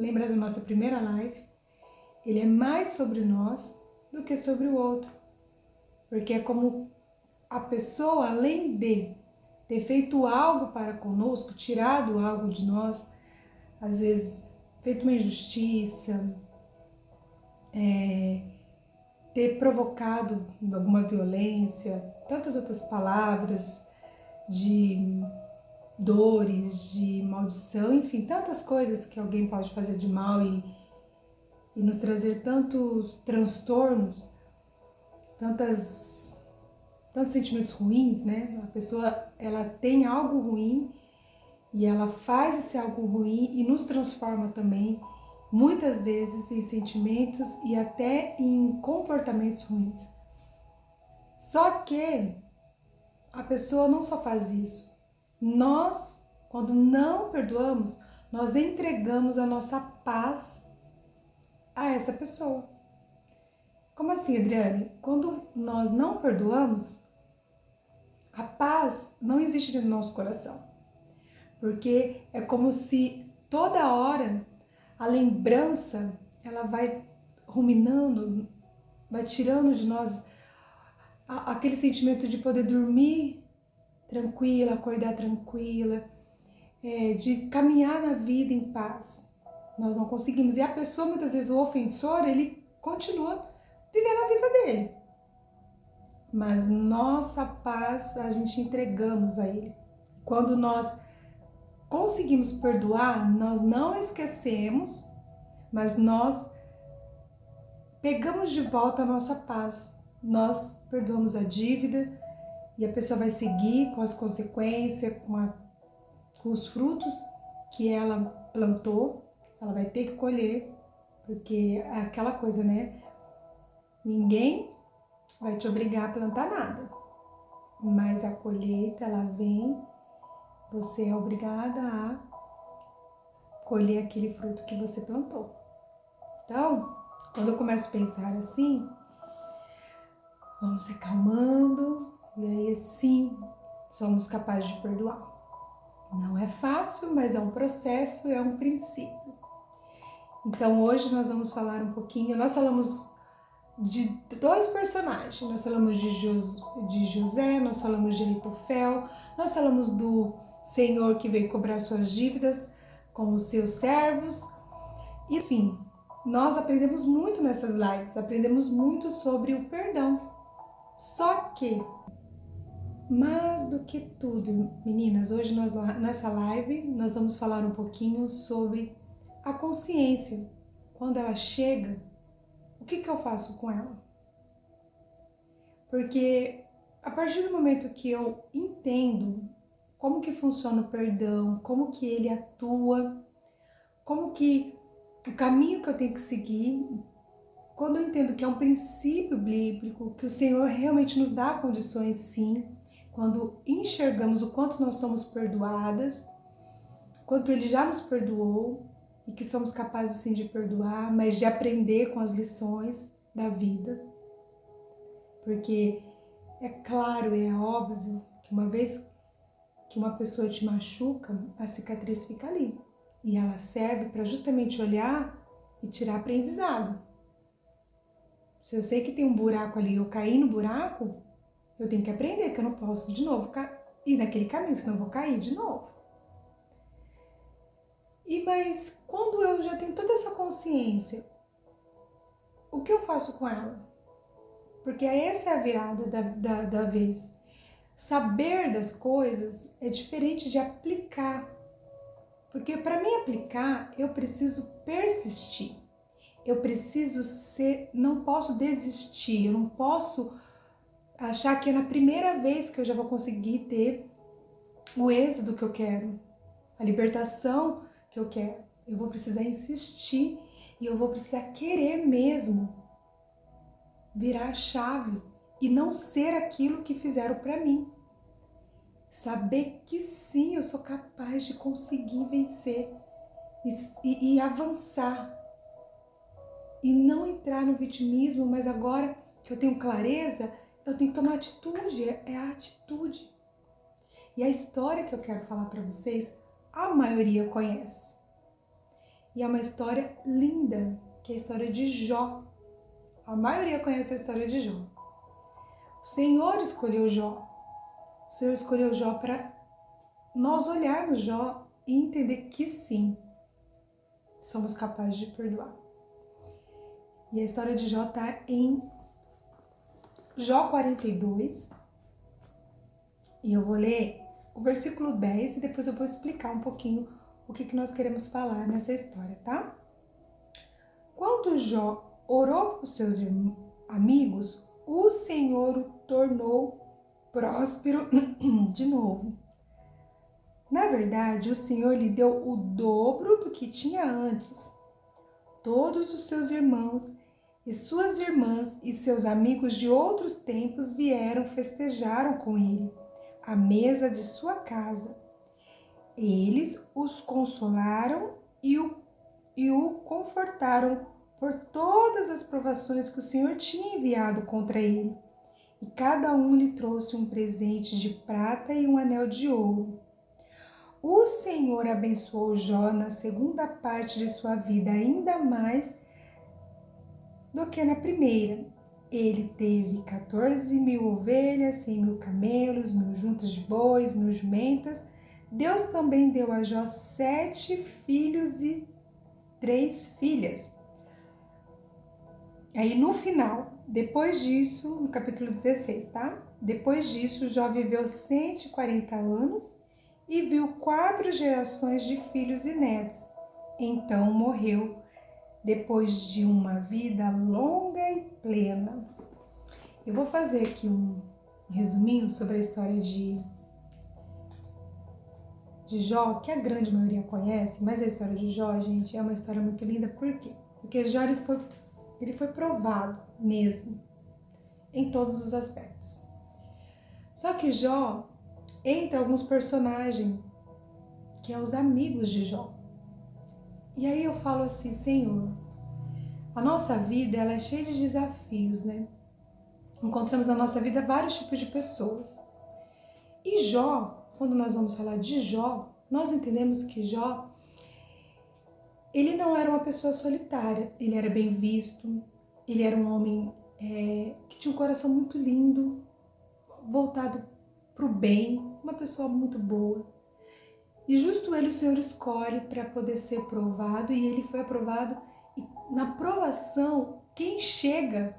lembra da nossa primeira live, ele é mais sobre nós do que sobre o outro. Porque é como a pessoa, além de ter feito algo para conosco, tirado algo de nós, às vezes feito uma injustiça, ter provocado alguma violência, tantas outras palavras de dores, de maldição, enfim, tantas coisas que alguém pode fazer de mal e nos trazer tantos transtornos, tantos sentimentos ruins, né? A pessoa, ela tem algo ruim e ela faz esse algo ruim e nos transforma também, muitas vezes, em sentimentos e até em comportamentos ruins. Só que a pessoa não só faz isso. Nós, quando não perdoamos, nós entregamos a nossa paz a essa pessoa. Como assim, Adriane? Quando nós não perdoamos, a paz não existe no nosso coração. Porque é como se toda hora a lembrança, ela vai ruminando, vai tirando de nós aquele sentimento de poder dormir tranquila, acordar tranquila, de caminhar na vida em paz. Nós não conseguimos. E a pessoa, muitas vezes, o ofensor, ele continua vivendo a vida dele. Mas nossa paz, a gente entregamos a ele. Quando nós conseguimos perdoar, nós não esquecemos, mas nós pegamos de volta a nossa paz. Nós perdoamos a dívida e a pessoa vai seguir com as consequências, com os frutos que ela plantou, ela vai ter que colher, porque é aquela coisa, né? Ninguém vai te obrigar a plantar nada, mas a colheita, ela vem, você é obrigada a colher aquele fruto que você plantou. Então, quando eu começo a pensar assim, vamos se acalmando e aí assim somos capazes de perdoar. Não é fácil, mas é um processo, é um princípio. Então hoje nós vamos falar um pouquinho, nós falamos de dois personagens, nós falamos de José, nós falamos de Aitofel, nós falamos do Senhor que veio cobrar suas dívidas com os seus servos, enfim, nós aprendemos muito nessas lives, aprendemos muito sobre o perdão. Só que, mais do que tudo, meninas, hoje nessa live nós vamos falar um pouquinho sobre a consciência. Quando ela chega, o que eu faço com ela? Porque a partir do momento que eu entendo como que funciona o perdão, como que ele atua, como que o caminho que eu tenho que seguir, quando eu entendo que é um princípio bíblico, que o Senhor realmente nos dá condições sim, quando enxergamos o quanto nós somos perdoadas, quanto Ele já nos perdoou e que somos capazes sim de perdoar, mas de aprender com as lições da vida. Porque é claro, é óbvio que uma vez que uma pessoa te machuca, a cicatriz fica ali. E ela serve para justamente olhar e tirar aprendizado. Se eu sei que tem um buraco ali, eu caí no buraco, eu tenho que aprender que eu não posso de novo ir naquele caminho, senão eu vou cair de novo. Mas quando eu já tenho toda essa consciência, o que eu faço com ela? Porque essa é a virada da vez. Saber das coisas é diferente de aplicar. Porque para mim aplicar, eu preciso persistir. Eu preciso não posso desistir, eu não posso achar que é na primeira vez que eu já vou conseguir ter o êxito que eu quero, a libertação que eu quero. Eu vou precisar insistir e eu vou precisar querer mesmo virar a chave e não ser aquilo que fizeram para mim. Saber que sim, eu sou capaz de conseguir vencer e avançar. E não entrar no vitimismo, mas agora que eu tenho clareza, eu tenho que tomar atitude, é a atitude. E a história que eu quero falar para vocês, a maioria conhece. E é uma história linda, que é a história de Jó. A maioria conhece a história de Jó. O Senhor escolheu Jó. O Senhor escolheu Jó para nós olharmos Jó e entender que sim, somos capazes de perdoar. E a história de Jó está em Jó 42. E eu vou ler o versículo 10 e depois eu vou explicar um pouquinho o que nós queremos falar nessa história, tá? Quando Jó orou para os seus amigos, o Senhor o tornou próspero de novo. Na verdade, o Senhor lhe deu o dobro do que tinha antes. Todos os seus irmãos e suas irmãs e seus amigos de outros tempos vieram, festejaram com ele à mesa de sua casa. Eles os consolaram e o confortaram por todas as provações que o Senhor tinha enviado contra ele. E cada um lhe trouxe um presente de prata e um anel de ouro. O Senhor abençoou Jó na segunda parte de sua vida ainda mais do que na primeira. Ele teve 14.000 ovelhas, 100.000 camelos, 1.000 juntas de bois, 1.000 jumentas. Deus também deu a Jó 7 filhos e 3 filhas. Aí no final, depois disso, no capítulo 16, tá? Depois disso, Jó viveu 140 anos e viu 4 gerações de filhos e netos. Então morreu, depois de uma vida longa e plena. Eu vou fazer aqui um resuminho sobre a história de Jó, que a grande maioria conhece, mas a história de Jó, gente, é uma história muito linda. Por quê? Porque Jó ele foi provado mesmo, em todos os aspectos. Só que Jó entra alguns personagens, que é os amigos de Jó. E aí eu falo assim, Senhor, a nossa vida ela é cheia de desafios, né? Encontramos na nossa vida vários tipos de pessoas. E Jó, quando nós vamos falar de Jó, nós entendemos que Jó, ele não era uma pessoa solitária, ele era bem visto, ele era um homem que tinha um coração muito lindo, voltado para o bem, uma pessoa muito boa. E justo ele o Senhor escolhe para poder ser provado, e ele foi aprovado. E na provação, quem chega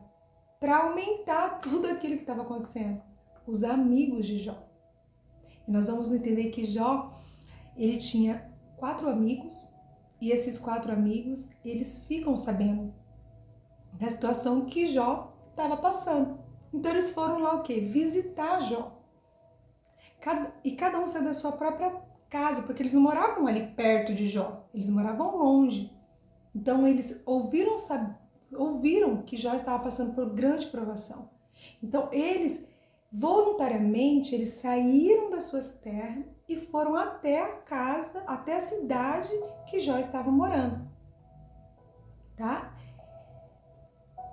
para aumentar tudo aquilo que estava acontecendo? Os amigos de Jó. E nós vamos entender que Jó, ele tinha 4 amigos, e esses 4 amigos, eles ficam sabendo da situação que Jó estava passando. Então eles foram lá o quê? Visitar Jó. E cada um saiu da sua própria casa, porque eles não moravam ali perto de Jó, eles moravam longe. Então eles ouviram que Jó estava passando por grande provação. Então eles voluntariamente eles saíram das suas terras e foram até a casa, até a cidade que Jó estava morando, tá?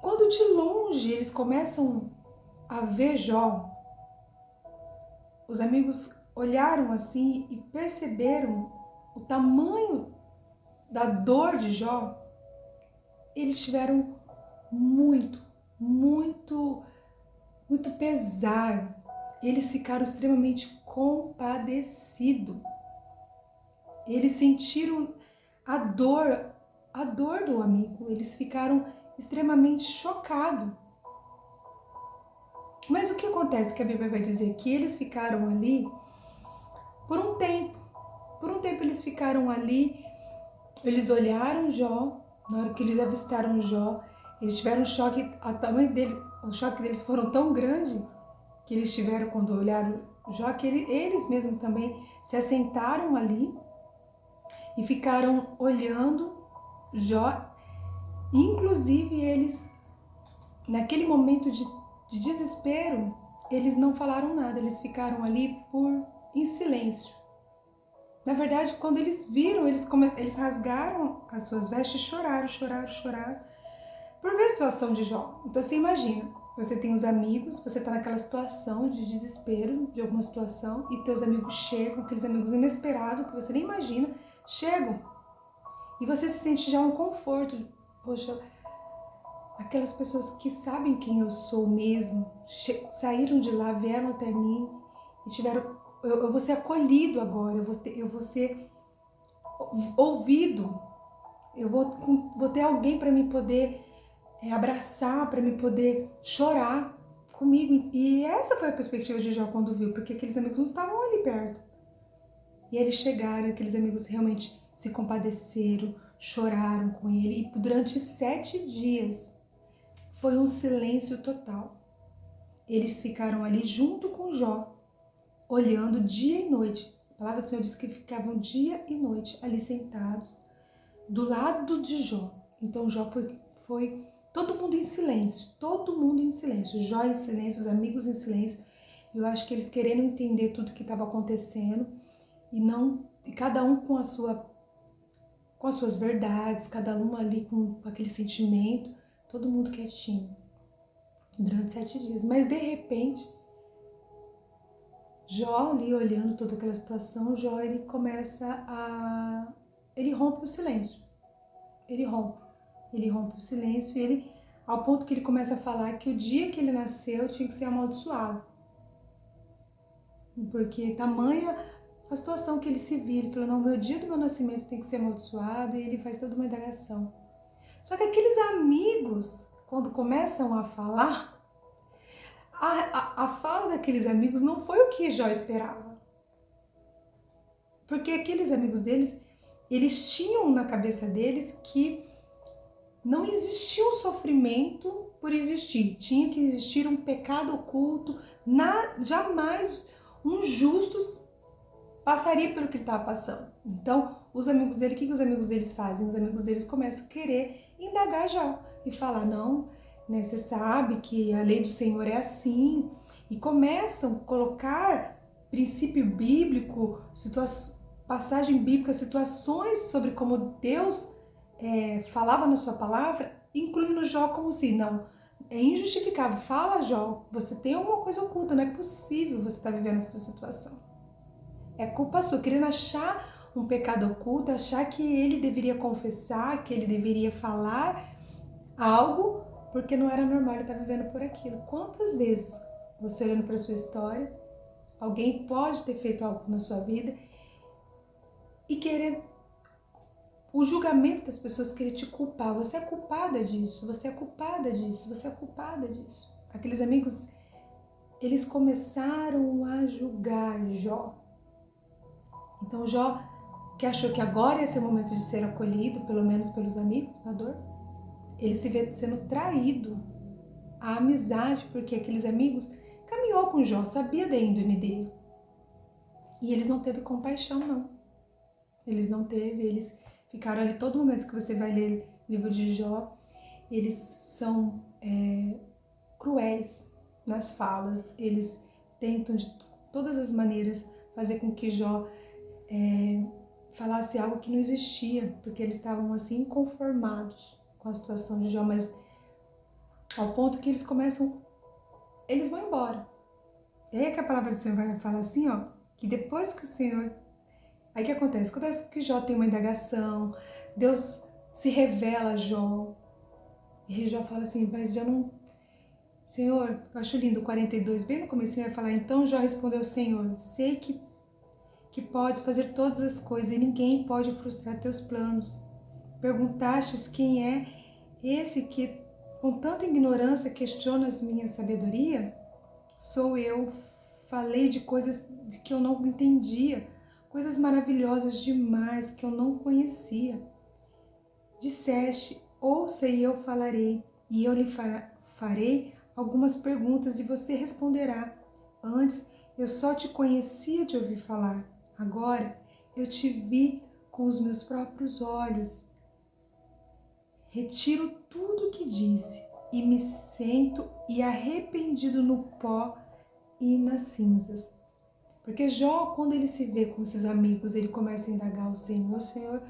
Quando de longe eles começam a ver Jó, os amigos olharam assim e perceberam o tamanho da dor de Jó. Eles tiveram muito pesar. Eles ficaram extremamente compadecidos. Eles sentiram a dor do amigo. Eles ficaram extremamente chocados. Mas o que acontece que a Bíblia vai dizer? Que eles ficaram ali por um tempo. Por um tempo eles ficaram ali, eles olharam Jó. Na hora que eles avistaram Jó, eles tiveram um choque, o choque deles foram tão grande que eles tiveram quando olharam Jó, que eles mesmos também se assentaram ali e ficaram olhando Jó. Inclusive eles, naquele momento de desespero, eles não falaram nada, eles ficaram ali em silêncio. Na verdade, quando eles viram, eles rasgaram as suas vestes e choraram por ver a situação de Jó. Então você imagina, você tem os amigos, você está naquela situação de desespero, de alguma situação, e teus amigos chegam, aqueles amigos inesperados que você nem imagina, chegam E você se sente já um conforto. Poxa, aquelas pessoas que sabem quem eu sou mesmo, saíram de lá, vieram até mim e tiveram... Eu vou ser acolhido agora, eu vou ser ouvido, vou ter alguém para me poder abraçar, para me poder chorar comigo. E essa foi a perspectiva de Jó quando viu, porque aqueles amigos não estavam ali perto. E eles chegaram, aqueles amigos realmente se compadeceram, choraram com ele, e durante 7 dias foi um silêncio total. Eles ficaram ali junto com Jó, olhando dia e noite. A palavra do Senhor diz que ficavam dia e noite ali sentados, do lado de Jó. Então Jó foi todo mundo em silêncio, todo mundo em silêncio. Jó em silêncio, os amigos em silêncio. Eu acho que eles querendo entender tudo que estava acontecendo e cada um com as suas verdades, cada um ali com aquele sentimento, todo mundo quietinho durante 7 dias. Mas de repente, Jó ali olhando toda aquela situação, Jó ele rompe o silêncio. Ele rompe o silêncio e ao ponto que ele começa a falar que o dia que ele nasceu tinha que ser amaldiçoado. Porque tamanha a situação que ele se vira, ele falou, não, meu dia do meu nascimento tem que ser amaldiçoado, e ele faz toda uma indagação. Só que aqueles amigos, quando começam a falar, a fala daqueles amigos não foi o que Jó esperava. Porque aqueles amigos deles, eles tinham na cabeça deles que não existia um sofrimento por existir. Tinha que existir um pecado oculto. Jamais um justo passaria pelo que ele estava passando. Então, os amigos dele, o que os amigos deles fazem? Os amigos deles começam a querer indagar Jó e falar, não, né, você sabe que a lei do Senhor é assim. E começam a colocar princípio bíblico, passagem bíblica, situações sobre como Deus falava na sua palavra, incluindo Jó como se, não, é injustificável. Fala, Jó, você tem alguma coisa oculta, não é possível você estar vivendo essa situação. É culpa sua, querendo achar um pecado oculto, achar que ele deveria confessar, que ele deveria falar algo, porque não era normal ele estar vivendo por aquilo. Quantas vezes, você olhando para a sua história, alguém pode ter feito algo na sua vida e querer o julgamento das pessoas, querer te culpar. Você é culpada disso, você é culpada disso, você é culpada disso. Aqueles amigos, eles começaram a julgar Jó. Então Jó, que achou que agora ia ser o momento de ser acolhido, pelo menos pelos amigos, na dor, ele se vê sendo traído. A amizade, porque aqueles amigos caminhou com Jó, sabia da índole dele. E eles não teve compaixão, não. Eles ficaram ali todo momento que você vai ler o livro de Jó, eles são cruéis nas falas, eles tentam de todas as maneiras fazer com que Jó falasse algo que não existia, porque eles estavam assim inconformados com a situação de Jó, mas ao ponto que eles vão embora. E aí que a palavra do Senhor vai falar assim, ó, que depois que o Senhor... Aí o que acontece? Acontece que Jó tem uma indagação, Deus se revela a Jó, e Jó fala assim, mas já não... Senhor, eu acho lindo o 42, bem no começo vai falar, então Jó respondeu, Senhor, sei que podes fazer todas as coisas e ninguém pode frustrar teus planos. Perguntastes quem é esse que com tanta ignorância questiona a minha sabedoria? Sou eu, falei de coisas de que eu não entendia, coisas maravilhosas demais que eu não conhecia. Disseste, ouça e eu falarei, e eu lhe farei algumas perguntas e você responderá. Antes eu só te conhecia de ouvir falar, agora eu te vi com os meus próprios olhos. Retiro tudo o que disse e me sento e arrependido no pó e nas cinzas. Porque Jó, quando ele se vê com esses amigos, ele começa a indagar o Senhor, Senhor,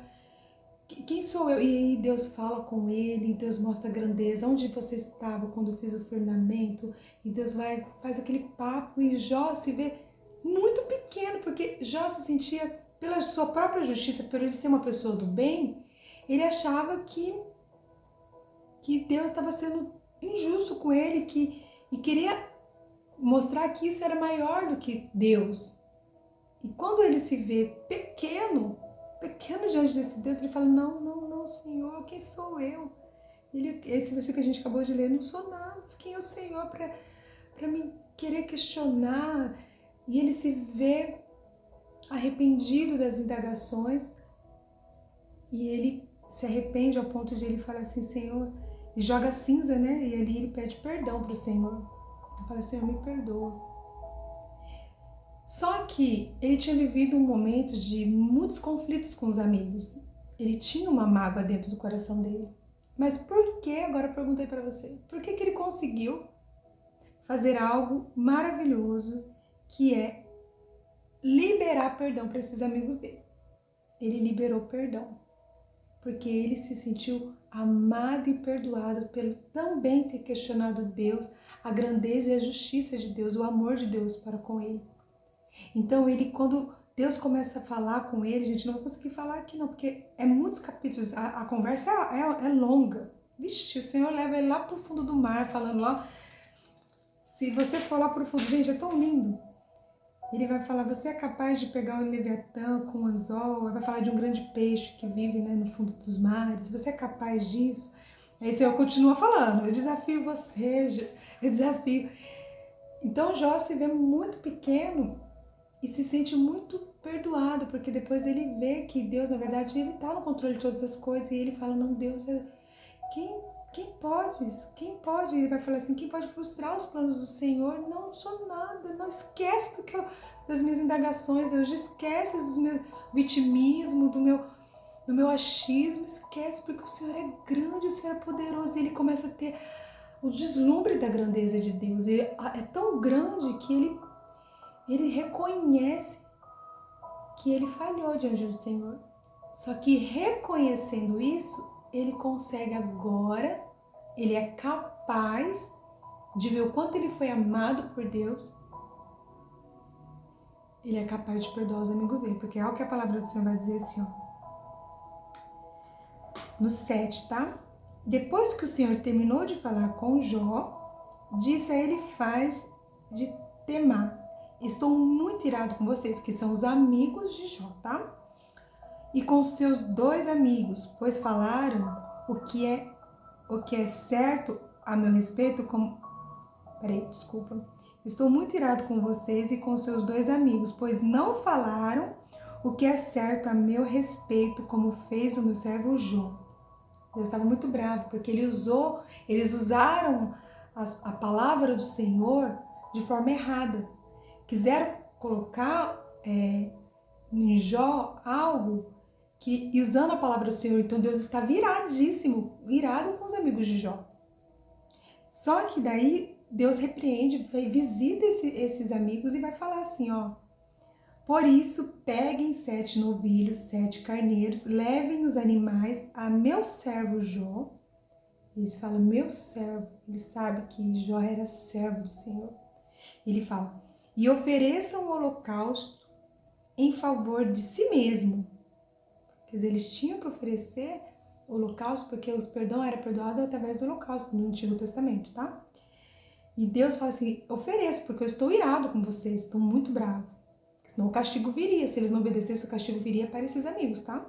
quem sou eu? E aí Deus fala com ele, Deus mostra a grandeza, onde você estava quando eu fiz o firmamento, e Deus faz aquele papo, e Jó se vê muito pequeno, porque Jó se sentia, pela sua própria justiça, por ele ser uma pessoa do bem, ele achava que Deus estava sendo injusto com ele, e queria mostrar que isso era maior do que Deus. E quando ele se vê pequeno diante desse Deus, ele fala, não, Senhor, quem sou eu? Esse versículo que a gente acabou de ler, não sou nada, quem é o Senhor para me querer questionar? E ele se vê arrependido das indagações, e ele se arrepende ao ponto de ele falar assim, Senhor, e joga cinza, né? E ali ele pede perdão para o Senhor. Ele fala, Senhor, me perdoa. Só que ele tinha vivido um momento de muitos conflitos com os amigos. Ele tinha uma mágoa dentro do coração dele. Mas por que, agora eu perguntei para você, por que ele conseguiu fazer algo maravilhoso, que é liberar perdão para esses amigos dele? Ele liberou perdão, porque ele se sentiu amado e perdoado pelo também ter questionado Deus, a grandeza e a justiça de Deus, o amor de Deus para com ele. Então ele, quando Deus começa a falar com ele, gente, não vou conseguir falar aqui não, porque é muitos capítulos, a conversa é longa. Vixe, o Senhor leva ele lá pro fundo do mar, falando lá. Se você for lá pro fundo, gente, é tão lindo. Ele vai falar, você é capaz de pegar o Leviatã com o anzol, vai falar de um grande peixe que vive, né, no fundo dos mares, você é capaz disso? Aí o Senhor continua falando, eu desafio você, eu desafio. Então Jó se vê muito pequeno e se sente muito perdoado, porque depois ele vê que Deus, na verdade, ele está no controle de todas as coisas, e ele fala, não, Deus, quem pode? Quem pode? Ele vai falar assim, quem pode frustrar os planos do Senhor? Não sou nada, não esquece das minhas indagações, Deus, esquece do meu vitimismo, do meu achismo, esquece, porque o Senhor é grande, o Senhor é poderoso, e ele começa a ter o deslumbre da grandeza de Deus, e é tão grande que ele reconhece que ele falhou diante do Senhor. Só que reconhecendo isso, ele consegue agora, ele é capaz de ver o quanto ele foi amado por Deus. Ele é capaz de perdoar os amigos dele, porque é o que a palavra do Senhor vai dizer assim, ó. No 7, tá? Depois que o Senhor terminou de falar com Jó, disse a ele Faz de Temá, estou muito irado com vocês, que são os amigos de Jó, tá? E com seus 2 amigos, pois falaram o que é certo a meu respeito, Estou muito irado com vocês e com seus 2 amigos, pois não falaram o que é certo a meu respeito, como fez o meu servo Jó. Deus estava muito bravo, porque eles usaram a palavra do Senhor de forma errada. Quiseram colocar em Jó algo e usando a palavra do Senhor. Então Deus está viradíssimo, virado com os amigos de Jó. Só que daí Deus repreende, visita esses amigos e vai falar assim, ó. Por isso, peguem 7 novilhos, 7 carneiros, levem os animais a meu servo Jó. Eles falam, meu servo. Ele sabe que Jó era servo do Senhor. Ele fala, e ofereçam um holocausto em favor de si mesmo. Quer dizer, eles tinham que oferecer holocausto, porque os perdão era perdoado através do holocausto no Antigo Testamento, tá? E Deus fala assim, ofereça, porque eu estou irado com vocês, estou muito bravo. Senão o castigo viria, se eles não obedecessem, o castigo viria para esses amigos, tá?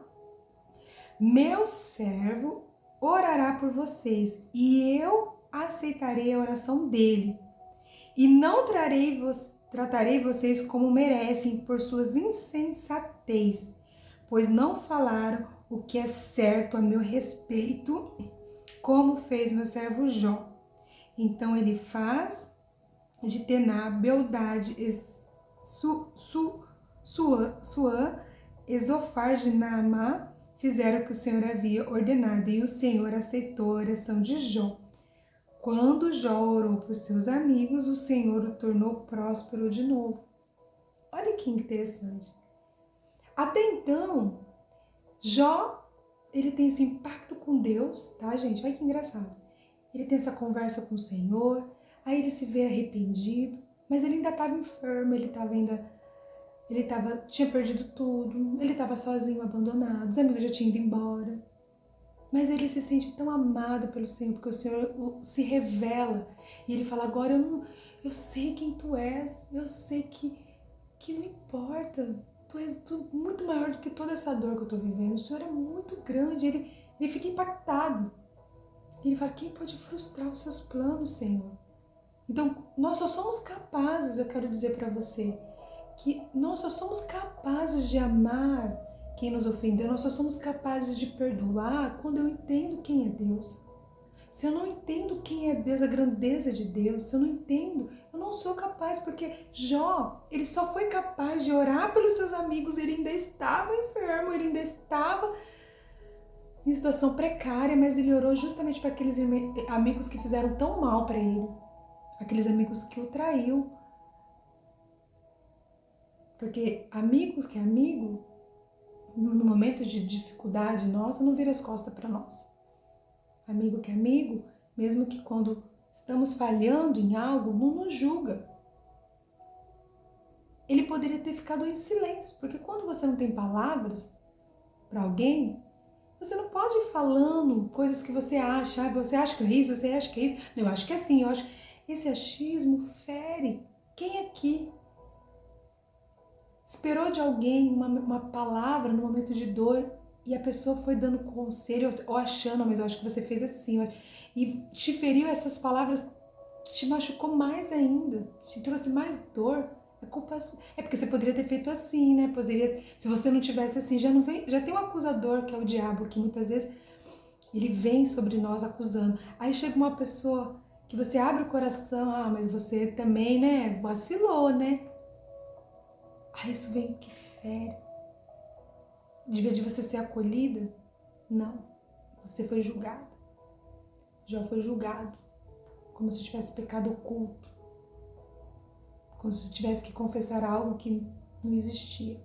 Meu servo orará por vocês e eu aceitarei a oração dele. E não tratarei vocês como merecem por suas insensatez, pois não falaram o que é certo a meu respeito, como fez meu servo Jó. Então ele faz de Tená, Beldade, Suã, Esofar de Naamá, fizeram o que o Senhor havia ordenado, e o Senhor aceitou a oração de Jó. Quando Jó orou para os seus amigos, o Senhor o tornou próspero de novo. Olha que interessante. Até então, Jó, ele tem esse impacto com Deus, tá, gente? Olha que engraçado. Ele tem essa conversa com o Senhor, aí ele se vê arrependido, mas ele ainda estava enfermo, tinha perdido tudo, ele estava sozinho, abandonado, os amigos já tinham ido embora. Mas ele se sente tão amado pelo Senhor, porque o Senhor se revela. E ele fala, agora eu sei quem tu és, eu sei que não importa. Tu és muito maior do que toda essa dor que eu estou vivendo. O Senhor é muito grande, ele fica impactado. Ele fala, quem pode frustrar os seus planos, Senhor? Então, nós só somos capazes, eu quero dizer para você, que nós só somos capazes de amar quem nos ofendeu, nós só somos capazes de perdoar quando eu entendo quem é Deus. Se eu não entendo quem é Deus, a grandeza de Deus, se eu não entendo, eu não sou capaz, porque Jó, ele só foi capaz de orar pelos seus amigos, ele ainda estava enfermo, ele ainda estava em situação precária, mas ele orou justamente para aqueles amigos que fizeram tão mal para ele, aqueles amigos que o traiu. Porque amigos que é amigo, no momento de dificuldade nossa, não vira as costas para nós. Amigo que é amigo, mesmo que quando estamos falhando em algo, não nos julga. Ele poderia ter ficado em silêncio, porque quando você não tem palavras para alguém, você não pode ir falando coisas que você acha. Você acha que é isso, você acha que é isso. Não, eu acho que é assim, eu acho. Esse achismo fere. Quem aqui esperou de alguém uma palavra no momento de dor e a pessoa foi dando conselho ou achando, mas eu acho que você fez assim, e te feriu, essas palavras te machucou mais ainda, te trouxe mais dor? É porque você poderia ter feito assim, né? Poderia, se você não tivesse assim, já tem um acusador que é o diabo, que muitas vezes ele vem sobre nós acusando. Aí chega uma pessoa que você abre o coração, mas você também, né, vacilou, né? Aí isso vem que fere. De vez de você ser acolhida, não. Você foi julgada. Já foi julgado. Como se tivesse pecado oculto. Como se tivesse que confessar algo que não existia.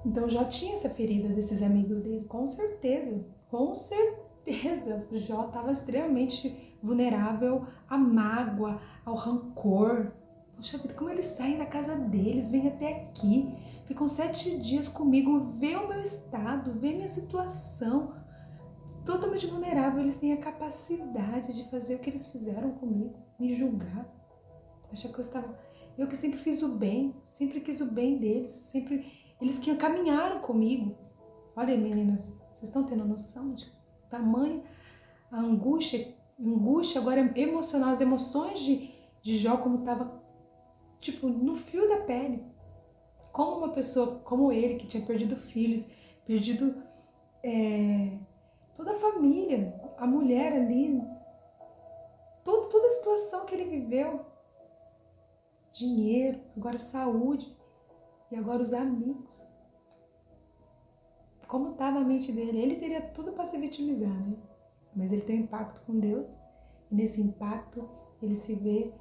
Então Jó tinha essa ferida desses amigos dele, com certeza. Com certeza. Jó estava extremamente vulnerável à mágoa, ao rancor. Poxa vida, como eles saem da casa deles, vêm até aqui, ficam 7 dias comigo, vê o meu estado, vê minha situação, totalmente vulnerável. Eles têm a capacidade de fazer o que eles fizeram comigo, me julgar, achar que eu que sempre fiz o bem, sempre quis o bem deles, sempre eles que caminharam comigo. Olha, meninas, vocês estão tendo noção de tamanho a angústia agora emocional, as emoções de Jó, como estava tipo no fio da pele. Como uma pessoa como ele, que tinha perdido filhos, perdido toda a família, a mulher ali, toda a situação que ele viveu, dinheiro, agora saúde e agora os amigos. Como estava a mente dele? Ele teria tudo para se vitimizar, né? Mas ele tem um impacto com Deus e nesse impacto ele se vê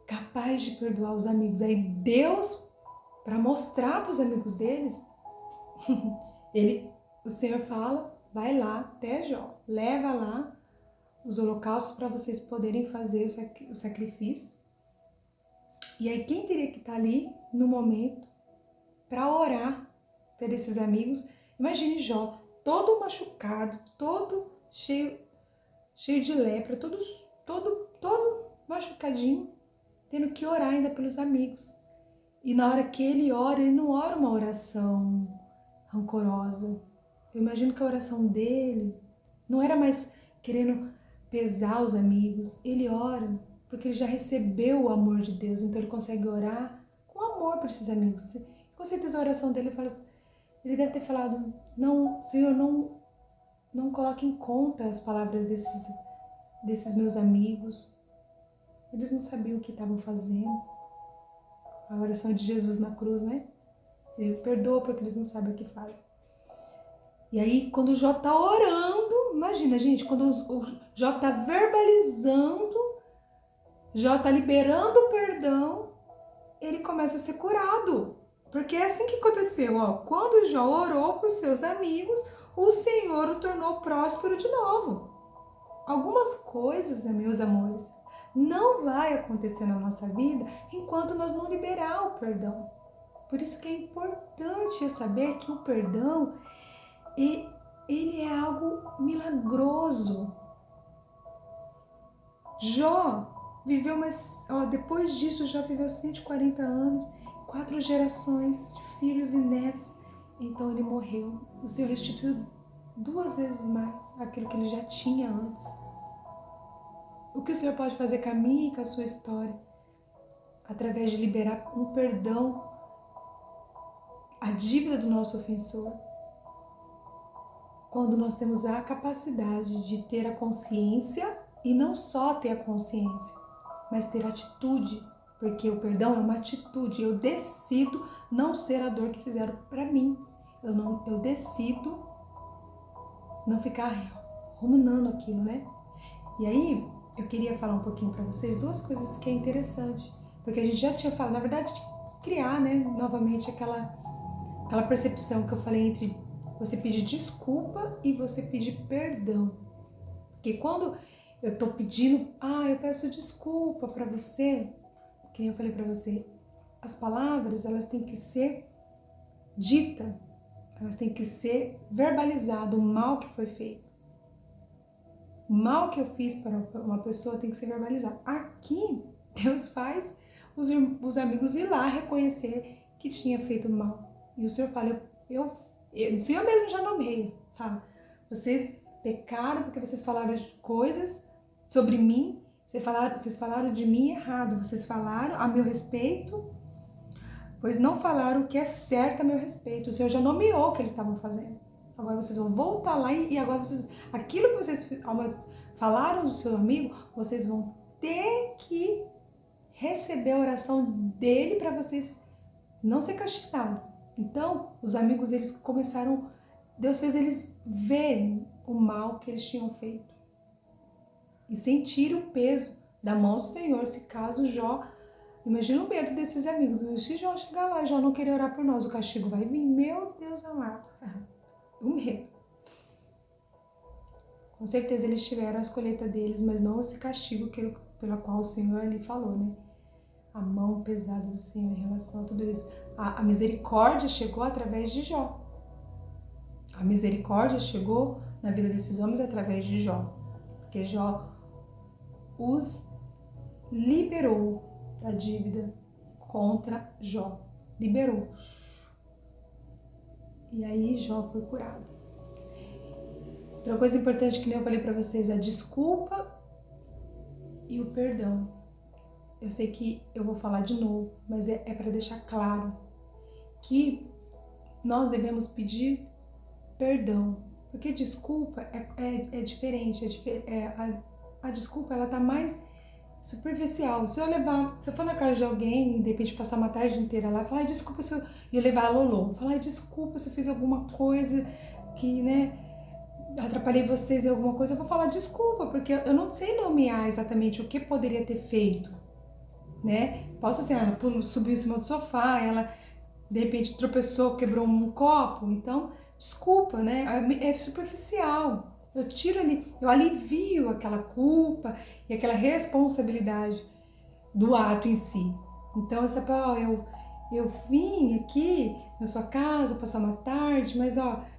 capaz de perdoar os amigos. Aí Deus, para mostrar para os amigos deles, o Senhor fala, vai lá até Jó, leva lá os holocaustos para vocês poderem fazer o sacrifício. E aí quem teria que estar ali no momento para orar por esses amigos? Imagine Jó, todo machucado, todo cheio de lepra, todo machucadinho, tendo que orar ainda pelos amigos. E na hora que ele ora, ele não ora uma oração rancorosa. Eu imagino que a oração dele não era mais querendo pesar os amigos. Ele ora porque ele já recebeu o amor de Deus, então ele consegue orar com amor para esses amigos. E com certeza a oração dele ele deve ter falado, não, Senhor, não coloque em conta as palavras desses meus amigos. Eles não sabiam o que estavam fazendo. A oração de Jesus na cruz, né? Ele perdoa porque eles não sabem o que fazem. E aí, quando o Jó tá orando, imagina, gente, quando o Jó tá verbalizando, Jó tá liberando o perdão, ele começa a ser curado. Porque é assim que aconteceu, ó. Quando Jó orou por seus amigos, o Senhor o tornou próspero de novo. Algumas coisas, meus amores, não vai acontecer na nossa vida enquanto nós não liberar o perdão. Por isso que é importante eu saber que o perdão ele é algo milagroso. Jó viveu depois disso, Jó viveu 140 anos, 4 gerações de filhos e netos. Então ele morreu. O Senhor restituiu 2 vezes mais aquilo que ele já tinha antes. O que o Senhor pode fazer com a minha e com a sua história? Através de liberar um perdão à dívida do nosso ofensor. Quando nós temos a capacidade de ter a consciência, e não só ter a consciência, mas ter atitude, porque o perdão é uma atitude. Eu decido não ser a dor que fizeram para mim. Eu decido não ficar ruminando aquilo, né? E aí, eu queria falar um pouquinho para vocês 2 coisas que é interessante, porque a gente já tinha falado, na verdade, de criar, né, novamente aquela percepção que eu falei entre você pedir desculpa e você pedir perdão. Porque quando eu tô pedindo, eu peço desculpa para você, que nem eu falei para você, as palavras, elas têm que ser ditas, elas têm que ser verbalizadas, o mal que foi feito. O mal que eu fiz para uma pessoa tem que ser verbalizado. Aqui, Deus faz os amigos ir lá reconhecer que tinha feito mal. E o Senhor fala, o Senhor mesmo já nomeia, fala, vocês pecaram porque vocês falaram de coisas sobre mim, vocês falaram de mim errado, vocês falaram a meu respeito, pois não falaram o que é certo a meu respeito. O Senhor já nomeou o que eles estavam fazendo. Agora vocês vão voltar lá e agora aquilo que vocês falaram do seu amigo, vocês vão ter que receber a oração dele para vocês não ser castigados. Então, os amigos, eles começaram, Deus fez eles verem o mal que eles tinham feito e sentir o peso da mão do Senhor. Se caso Jó, imagina o medo desses amigos, se Jó chegar lá e Jó não querer orar por nós, o castigo vai vir, meu Deus amado, o medo. Com certeza eles tiveram as colheitas deles, mas não esse castigo pela qual o Senhor ali falou, né? A mão pesada do Senhor em relação a tudo isso. A misericórdia chegou através de Jó. A misericórdia chegou na vida desses homens através de Jó. Porque Jó os liberou da dívida contra Jó. Liberou. E aí Jó foi curado. Outra coisa importante que nem eu falei para vocês, a desculpa e o perdão. Eu sei que eu vou falar de novo, mas é para deixar claro que nós devemos pedir perdão, porque desculpa é diferente, a desculpa ela tá mais superficial. Se eu for na casa de alguém e de repente passar uma tarde inteira lá e falar, desculpa se eu levar a Lolô, falar, desculpa se eu fiz alguma coisa que, né, atrapalhei vocês em alguma coisa, eu vou falar desculpa, porque eu não sei nomear exatamente o que poderia ter feito, né? Posso assim, ela subiu em cima do sofá, ela de repente tropeçou, quebrou um copo, então desculpa, né? É superficial. Eu tiro ali, eu alivio aquela culpa e aquela responsabilidade do ato em si. Então, eu vim aqui na sua casa passar uma tarde, mas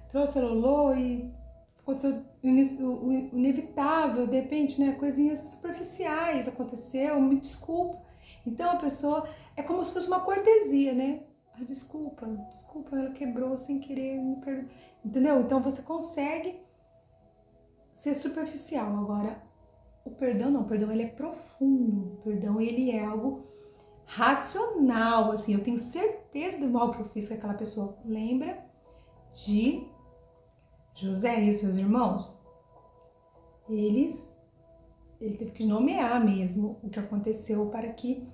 trouxe a Lolô e aconteceu o inevitável, de repente, né? Coisinhas superficiais aconteceu, me desculpa. Então a pessoa é como se fosse uma cortesia, né? Desculpa, ela quebrou sem querer, me perdoa. Entendeu? Então você consegue ser superficial. Agora, o perdão não, o perdão ele é profundo, o perdão ele é algo racional, assim, eu tenho certeza do mal que eu fiz com aquela pessoa. Lembra de José e os seus irmãos? Ele teve que nomear mesmo o que aconteceu para que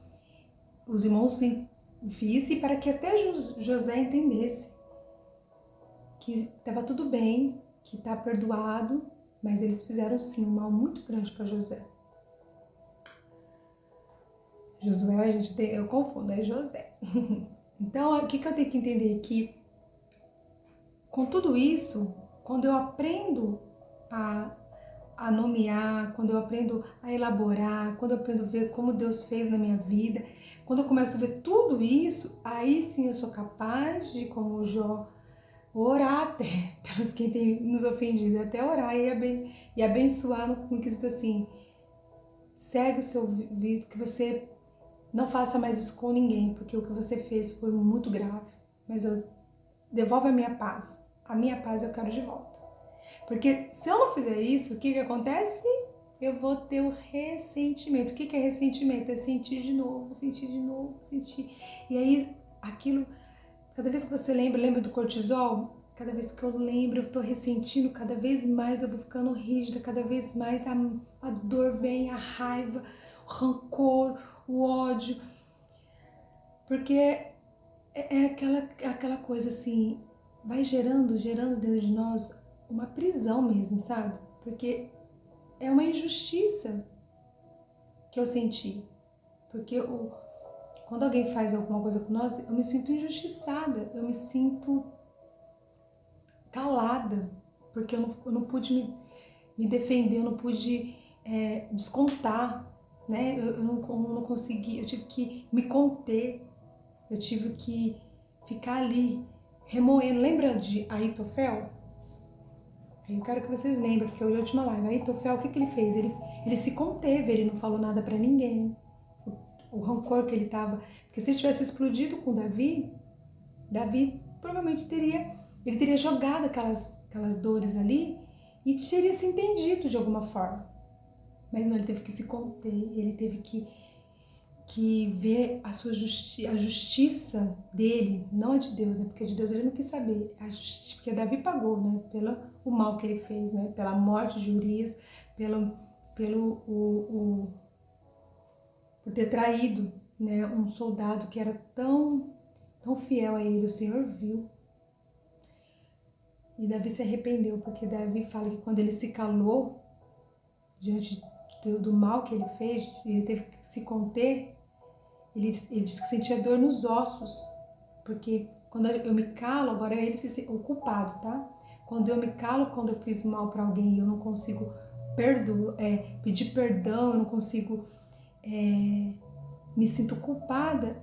os irmãos vissem, para que até José entendesse que estava tudo bem, que está perdoado, mas eles fizeram sim um mal muito grande para José. Josué, eu confundo, é José. Então, o que eu tenho que entender? Que com tudo isso, quando eu aprendo a nomear, quando eu aprendo a elaborar, quando eu aprendo a ver como Deus fez na minha vida, quando eu começo a ver tudo isso, aí sim eu sou capaz de, como orar até pelos que têm nos ofendido, até orar e abençoar no quesito assim, segue o seu ouvido, que você não faça mais isso com ninguém, porque o que você fez foi muito grave, mas devolve a minha paz eu quero de volta. Porque se eu não fizer isso, o que que acontece? Eu vou ter o ressentimento. O que que é ressentimento? É sentir de novo, sentir de novo, sentir. E aí, aquilo, cada vez que você lembra do cortisol? Cada vez que eu lembro, eu tô ressentindo, cada vez mais eu vou ficando rígida, cada vez mais a dor vem, a raiva, o rancor, o ódio. Porque é aquela coisa assim, vai gerando dentro de nós uma prisão mesmo, sabe? Porque é uma injustiça que eu senti. Porque quando alguém faz alguma coisa com nós, eu me sinto injustiçada, eu me sinto calada, porque eu não pude me defender, eu não pude descontar, né? Eu não consegui, eu tive que me conter, eu tive que ficar ali remoendo. Lembra de Ahitofel? Eu quero que vocês lembrem, porque hoje é a última live. Ahitofel, o que que ele fez? Ele se conteve, ele não falou nada pra ninguém. O rancor que ele tava... Porque se ele tivesse explodido com Davi provavelmente ele teria jogado aquelas dores ali e teria se entendido de alguma forma. Mas não, ele teve que se conter, ele teve que ver a justiça dele, não a de Deus, né? Porque de Deus ele não quis saber. Porque Davi pagou, né? Pelo o mal que ele fez, né? Pela morte de Urias, por ter traído, né? Um soldado que era tão fiel a ele. O Senhor viu. E Davi se arrependeu, porque Davi fala que quando ele se calou diante do mal que ele fez, ele teve que se conter. Ele disse que sentia dor nos ossos, porque quando eu me calo, agora ele o culpado, tá? Quando eu me calo, quando eu fiz mal para alguém e eu não consigo pedir perdão, eu não consigo, me sinto culpada,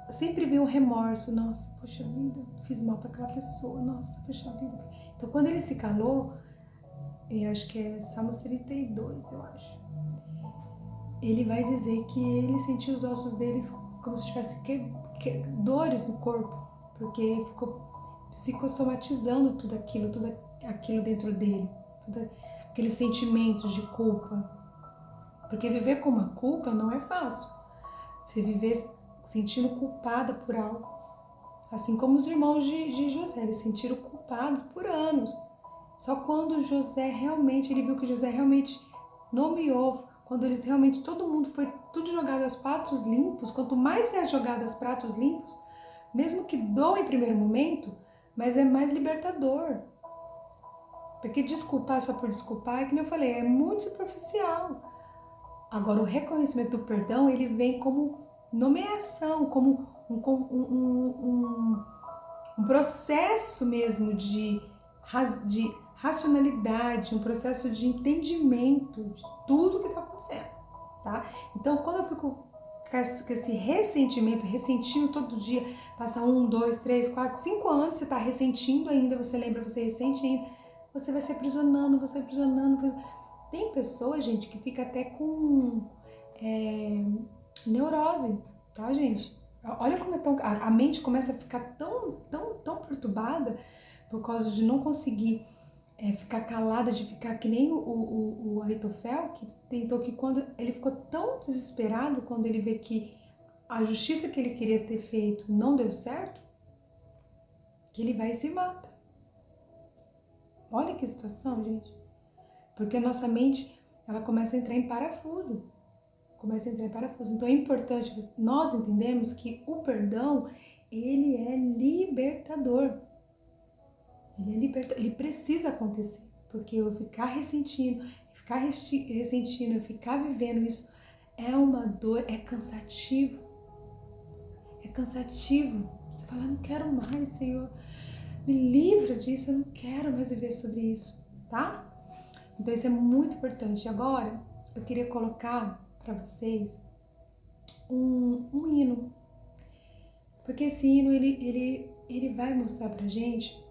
sempre vem um remorso. Nossa, poxa vida, fiz mal para aquela pessoa, nossa, poxa vida. Então quando ele se calou, eu acho que é Salmos 32, eu acho. Ele vai dizer que ele sentiu os ossos deles como se tivesse dores no corpo, porque ficou psicossomatizando tudo aquilo dentro dele, tudo aqueles sentimentos de culpa. Porque viver com uma culpa não é fácil. Você viver sentindo culpada por algo. Assim como os irmãos de José, eles sentiram culpados por anos. Só quando José realmente, ele viu que José realmente nomeou, quando eles realmente, todo mundo foi tudo jogado aos pratos limpos, quanto mais é jogado aos pratos limpos, mesmo que doa em primeiro momento, mas é mais libertador. Porque desculpar só por desculpar, é que nem eu falei, é muito superficial. Agora, o reconhecimento do perdão, ele vem como nomeação, como um processo mesmo de racionalidade, um processo de entendimento de tudo que está acontecendo, tá? Então, quando eu fico com esse ressentimento, ressentindo todo dia, passa 1, 2, 3, 4, 5 anos, você está ressentindo ainda, você lembra, você ressente ainda, você vai se aprisionando, Tem pessoa, gente, que fica até com neurose, tá, gente? Olha como a mente começa a ficar tão perturbada por causa de não conseguir ficar calada, de ficar que nem o Ahitofel, que tentou, que quando ele ficou tão desesperado, quando ele vê que a justiça que ele queria ter feito não deu certo, que ele vai e se mata. Olha que situação, gente. Porque a nossa mente, ela começa a entrar em parafuso. Então é importante nós entendermos que o perdão, ele é libertador. Ele precisa acontecer, porque eu ficar ressentindo, eu ficar vivendo isso é uma dor, é cansativo. É cansativo. Você fala, não quero mais, Senhor, me livra disso, eu não quero mais viver sobre isso, tá? Então isso é muito importante. Agora, eu queria colocar para vocês um hino, porque esse hino ele vai mostrar pra gente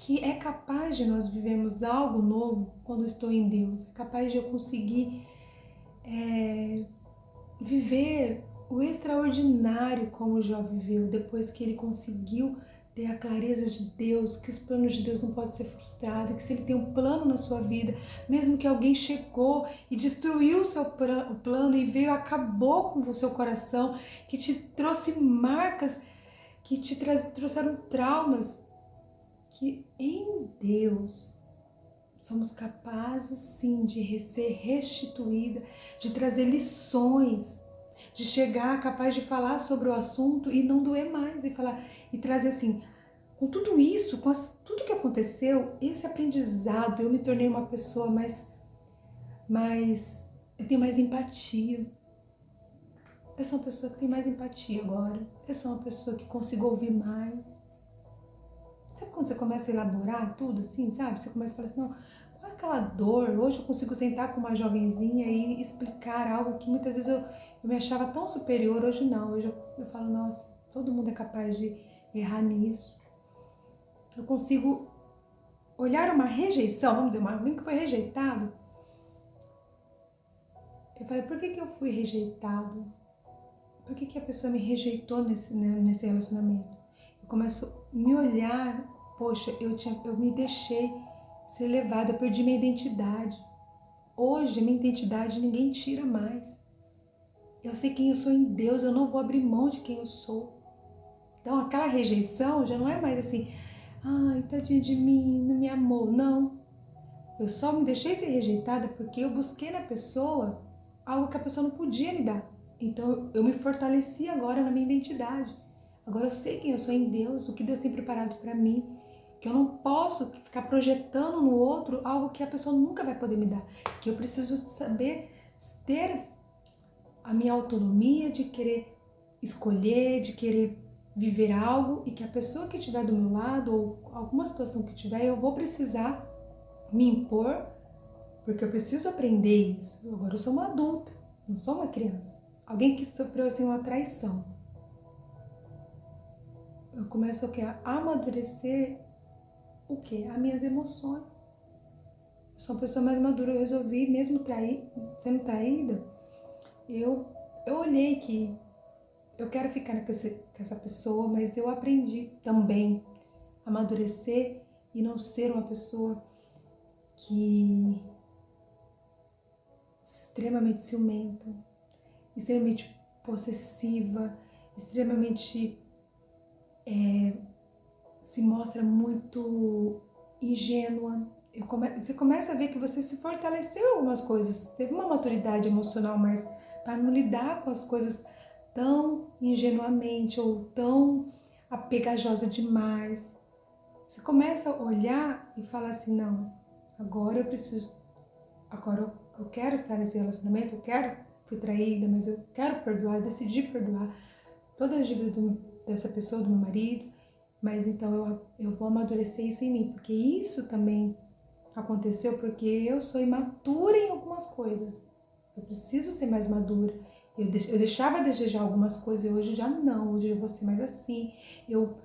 que é capaz de nós vivermos algo novo quando estou em Deus. É capaz de eu conseguir viver o extraordinário como Jó viveu, depois que ele conseguiu ter a clareza de Deus, que os planos de Deus não podem ser frustrados, que se ele tem um plano na sua vida, mesmo que alguém chegou e destruiu o seu plano e veio, acabou com o seu coração, que te trouxe marcas, que te trouxeram traumas, que em Deus somos capazes sim de ser restituída, de trazer lições, de chegar capaz de falar sobre o assunto e não doer mais, e falar e trazer assim, com tudo isso, com tudo que aconteceu, esse aprendizado, eu me tornei uma pessoa eu tenho mais empatia. Eu sou uma pessoa que tem mais empatia agora. Eu sou uma pessoa que consigo ouvir mais. Sabe quando você começa a elaborar tudo assim, sabe? Você começa a falar assim, não, qual é aquela dor? Hoje eu consigo sentar com uma jovenzinha e explicar algo que muitas vezes eu me achava tão superior, hoje não. Hoje eu falo, nossa, todo mundo é capaz de errar nisso. Eu consigo olhar uma rejeição, vamos dizer, alguém que foi rejeitado. Eu falei, por que eu fui rejeitado? Por que a pessoa me rejeitou nesse relacionamento? Eu começo a me olhar, poxa, eu me deixei ser levada, eu perdi minha identidade. Hoje, minha identidade ninguém tira mais. Eu sei quem eu sou em Deus, eu não vou abrir mão de quem eu sou. Então, aquela rejeição já não é mais assim, ai, tadinha de mim, não me amou. Não. Eu só me deixei ser rejeitada porque eu busquei na pessoa algo que a pessoa não podia me dar. Então, eu me fortaleci agora na minha identidade. Agora eu sei quem eu sou em Deus, o que Deus tem preparado para mim, que eu não posso ficar projetando no outro algo que a pessoa nunca vai poder me dar, que eu preciso saber ter a minha autonomia de querer escolher, de querer viver algo, e que a pessoa que estiver do meu lado ou alguma situação que tiver, eu vou precisar me impor, porque eu preciso aprender isso. Agora eu sou uma adulta, não sou uma criança. Alguém que sofreu assim uma traição. Eu começo o quê? A amadurecer o quê? As minhas emoções. Eu sou uma pessoa mais madura, eu resolvi, mesmo sendo traída, eu olhei que eu quero ficar com essa pessoa, mas eu aprendi também a amadurecer e não ser uma pessoa que extremamente ciumenta, extremamente possessiva, extremamente se mostra muito ingênua. Você começa a ver que você se fortaleceu em algumas coisas, teve uma maturidade emocional mais para não lidar com as coisas tão ingenuamente ou tão apegajosa demais. Você começa a olhar e falar assim, não, agora eu quero estar nesse relacionamento, fui traída, mas eu quero perdoar, decidi perdoar todas as dívidas dessa pessoa, do meu marido, mas então eu vou amadurecer isso em mim, porque isso também aconteceu porque eu sou imatura em algumas coisas. Eu preciso ser mais madura. Eu deixava a desejar algumas coisas e hoje já não, hoje eu vou ser mais assim. Eu